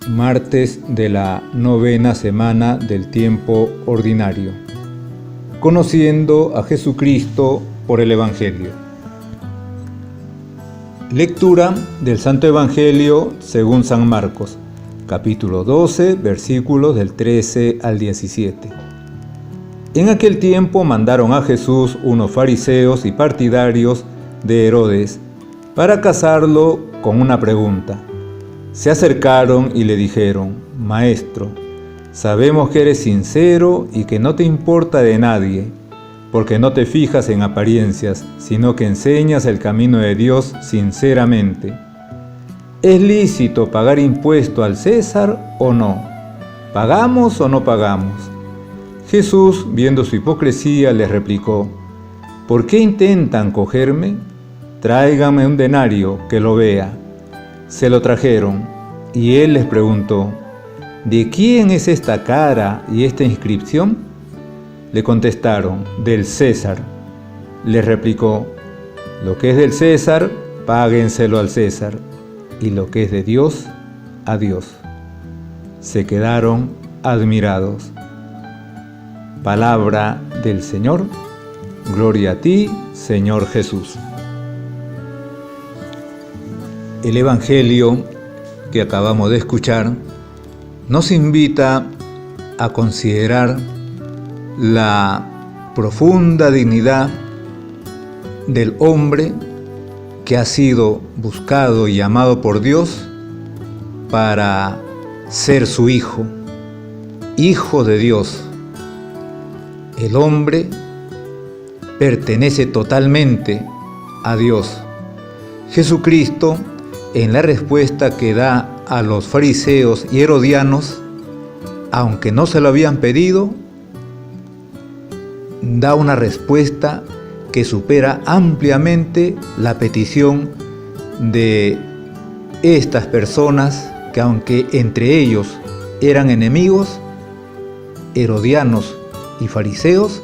Martes de la novena semana del tiempo ordinario. Conociendo a Jesucristo por el Evangelio. Lectura del Santo Evangelio según San Marcos, capítulo 12, versículos del 13 al 17. En aquel tiempo mandaron a Jesús unos fariseos y partidarios de Herodes para casarlo con una pregunta. Se acercaron y le dijeron: Maestro, sabemos que eres sincero y que no te importa de nadie, porque no te fijas en apariencias, sino que enseñas el camino de Dios sinceramente. ¿Es lícito pagar impuesto al César o no? ¿Pagamos o no pagamos? Jesús, viendo su hipocresía, les replicó: ¿Por qué intentan cogerme? Tráiganme un denario que lo vea. Se lo trajeron, y él les preguntó: ¿De quién es esta cara y esta inscripción? Le contestaron: del César. Les replicó: lo que es del César, páguenselo al César, y lo que es de Dios, a Dios. Se quedaron admirados. Palabra del Señor. Gloria a ti, Señor Jesús. El Evangelio que acabamos de escuchar nos invita a considerar la profunda dignidad del hombre que ha sido buscado y amado por Dios para ser su hijo, hijo de Dios. El hombre pertenece totalmente a Dios. Jesucristo, en la respuesta que da a los fariseos y herodianos, aunque no se lo habían pedido, da una respuesta que supera ampliamente la petición de estas personas que, aunque entre ellos eran enemigos, herodianos y fariseos,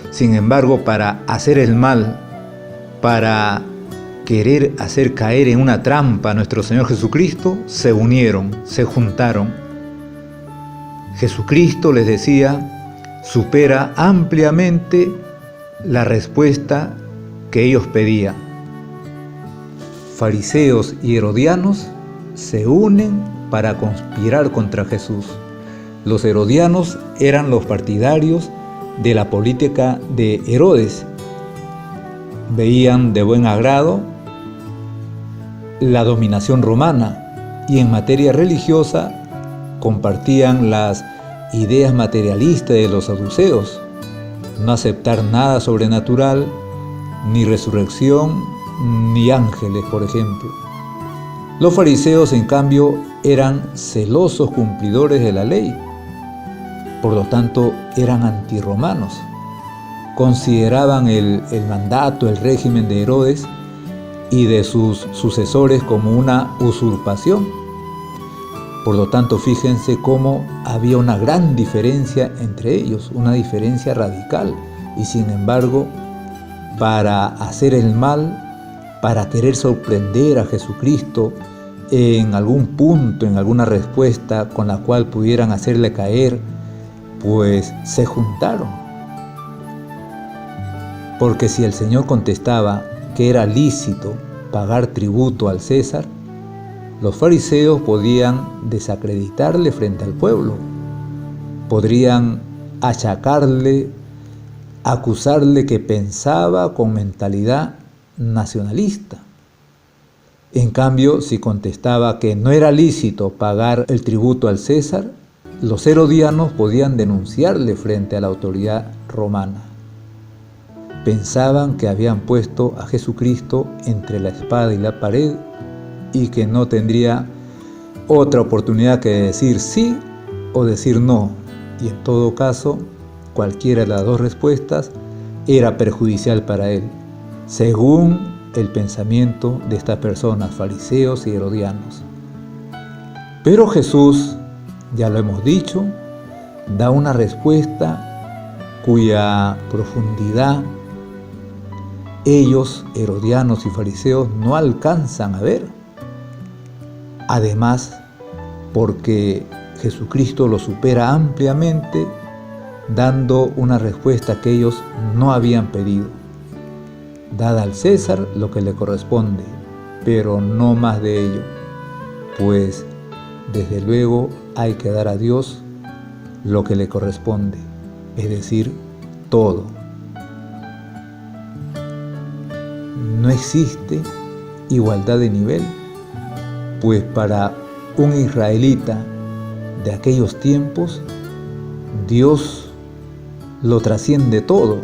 sin embargo, para hacer el mal, para querer hacer caer en una trampa a nuestro Señor Jesucristo, se unieron, se juntaron. Jesucristo, les decía, supera ampliamente la respuesta que ellos pedían. Fariseos y herodianos se unen para conspirar contra Jesús. Los herodianos eran los partidarios de la política de Herodes. Veían de buen agrado la dominación romana y en materia religiosa compartían las ideas materialistas de los saduceos, no aceptar nada sobrenatural, ni resurrección, ni ángeles, por ejemplo. Los fariseos, en cambio, eran celosos cumplidores de la ley, por lo tanto eran antirromanos. Consideraban el mandato, el régimen de Herodes y de sus sucesores como una usurpación. Por lo tanto, fíjense cómo había una gran diferencia entre ellos, una diferencia radical. Y sin embargo, para hacer el mal, para querer sorprender a Jesucristo en algún punto, en alguna respuesta con la cual pudieran hacerle caer, pues se juntaron. Porque si el Señor contestaba que era lícito pagar tributo al César, los fariseos podían desacreditarle frente al pueblo, podrían achacarle, acusarle que pensaba con mentalidad nacionalista. En cambio, si contestaba que no era lícito pagar el tributo al César, los herodianos podían denunciarle frente a la autoridad romana. Pensaban que habían puesto a Jesucristo entre la espada y la pared y que no tendría otra oportunidad que decir sí o decir no. Y en todo caso, cualquiera de las dos respuestas era perjudicial para él, según el pensamiento de estas personas, fariseos y herodianos. Pero Jesús, ya lo hemos dicho, da una respuesta cuya profundidad ellos, herodianos y fariseos, no alcanzan a ver. Además, porque Jesucristo lo supera ampliamente, dando una respuesta que ellos no habían pedido. Dad al César lo que le corresponde, pero no más de ello, pues desde luego hay que dar a Dios lo que le corresponde, es decir, todo. No existe igualdad de nivel, pues para un israelita de aquellos tiempos, Dios lo trasciende todo,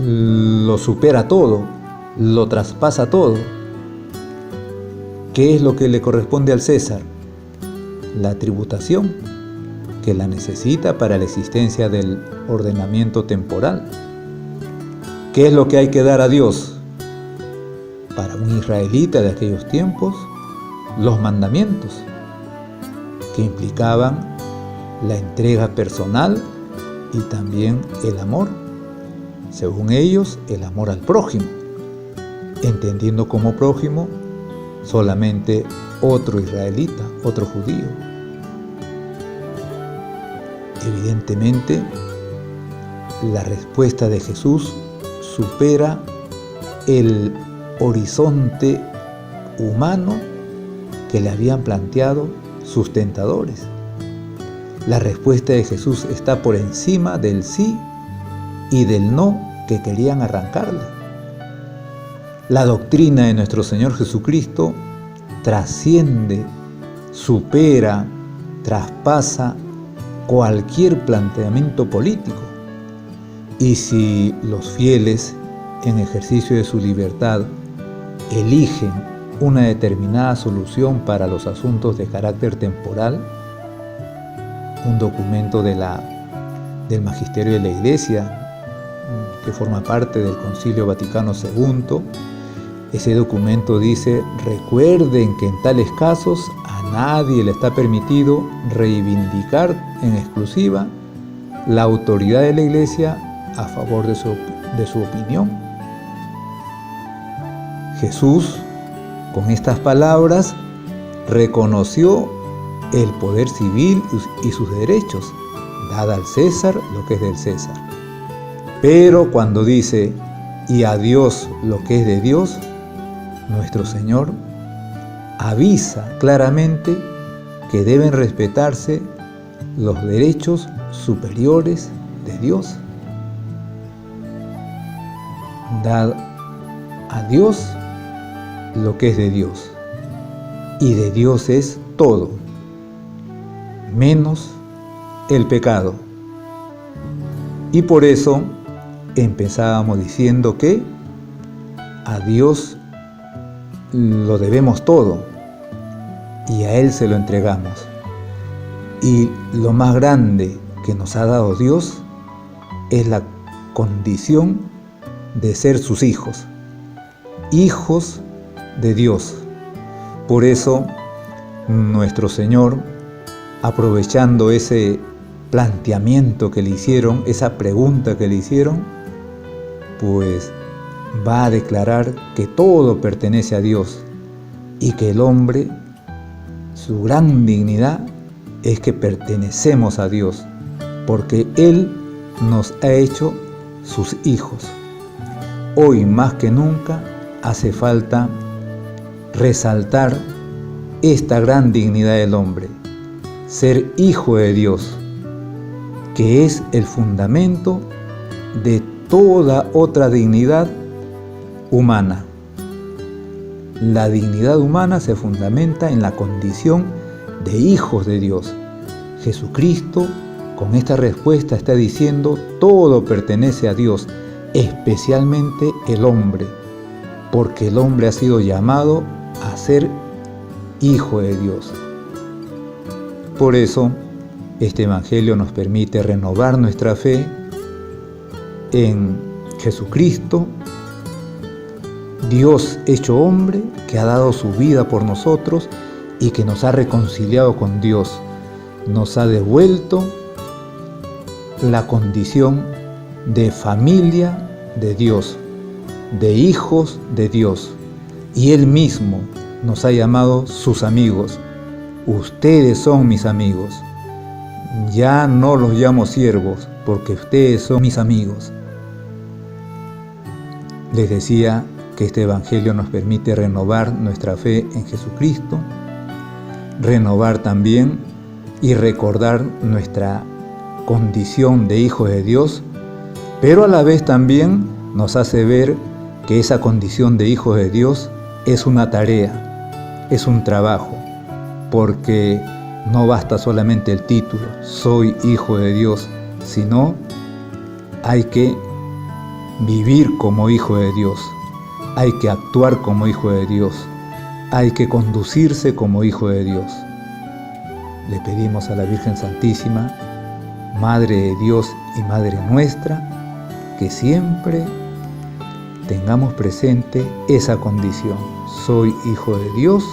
lo supera todo, lo traspasa todo. ¿Qué es lo que le corresponde al César? La tributación, que la necesita para la existencia del ordenamiento temporal. ¿Qué es lo que hay que dar a Dios? Para un israelita de aquellos tiempos, los mandamientos, que implicaban la entrega personal y también el amor. Según ellos, el amor al prójimo, entendiendo como prójimo solamente otro israelita, otro judío. Evidentemente, la respuesta de Jesús supera el horizonte humano que le habían planteado sus tentadores. La respuesta de Jesús está por encima del sí y del no que querían arrancarle. La doctrina de nuestro Señor Jesucristo trasciende, supera, traspasa cualquier planteamiento político. Y si los fieles, en ejercicio de su libertad, eligen una determinada solución para los asuntos de carácter temporal, un documento del Magisterio de la Iglesia, que forma parte del Concilio Vaticano II, ese documento dice: recuerden que en tales casos a nadie le está permitido reivindicar en exclusiva la autoridad de la Iglesia a favor de su opinión. Jesús, con estas palabras, reconoció el poder civil y sus derechos. Dad al César lo que es del César. Pero cuando dice, y a Dios lo que es de Dios, nuestro Señor avisa claramente que deben respetarse los derechos superiores de Dios. Dad a Dios lo que es de Dios, y de Dios es todo, menos el pecado. Y por eso empezábamos diciendo que a Dios lo debemos todo y a Él se lo entregamos. Y lo más grande que nos ha dado Dios es la condición de ser sus hijos, hijos de Dios. Por eso nuestro Señor, aprovechando ese planteamiento que le hicieron, esa pregunta que le hicieron, pues va a declarar que todo pertenece a Dios y que el hombre, su gran dignidad es que pertenecemos a Dios, porque Él nos ha hecho sus hijos. Hoy más que nunca hace falta resaltar esta gran dignidad del hombre, ser hijo de Dios, que es el fundamento de toda otra dignidad humana. La dignidad humana se fundamenta en la condición de hijos de Dios. Jesucristo, con esta respuesta, está diciendo: todo pertenece a Dios, especialmente el hombre, porque el hombre ha sido llamado a ser hijo de Dios. Por eso, este Evangelio nos permite renovar nuestra fe en Jesucristo, Dios hecho hombre, que ha dado su vida por nosotros y que nos ha reconciliado con Dios, nos ha devuelto la condición de familia de Dios, de hijos de Dios, y Él mismo nos ha llamado sus amigos, ustedes son mis amigos. Ya no los llamo siervos, porque ustedes son mis amigos. Les decía que este Evangelio nos permite renovar nuestra fe en Jesucristo, renovar también y recordar nuestra condición de hijos de Dios, pero a la vez también nos hace ver que esa condición de hijos de Dios es una tarea, es un trabajo, porque no basta solamente el título, soy hijo de Dios, sino hay que vivir como hijo de Dios, hay que actuar como hijo de Dios, hay que conducirse como hijo de Dios. Le pedimos a la Virgen Santísima, Madre de Dios y Madre nuestra, que siempre tengamos presente esa condición. Soy hijo de Dios,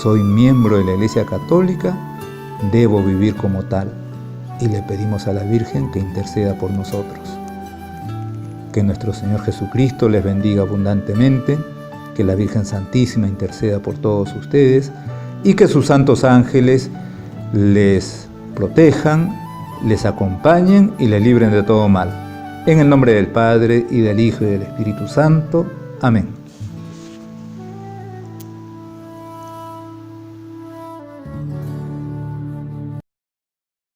soy miembro de la Iglesia Católica, debo vivir como tal. Y le pedimos a la Virgen que interceda por nosotros. Que nuestro Señor Jesucristo les bendiga abundantemente, que la Virgen Santísima interceda por todos ustedes y que sus santos ángeles les protejan, les acompañen y les libren de todo mal. En el nombre del Padre, y del Hijo, y del Espíritu Santo. Amén.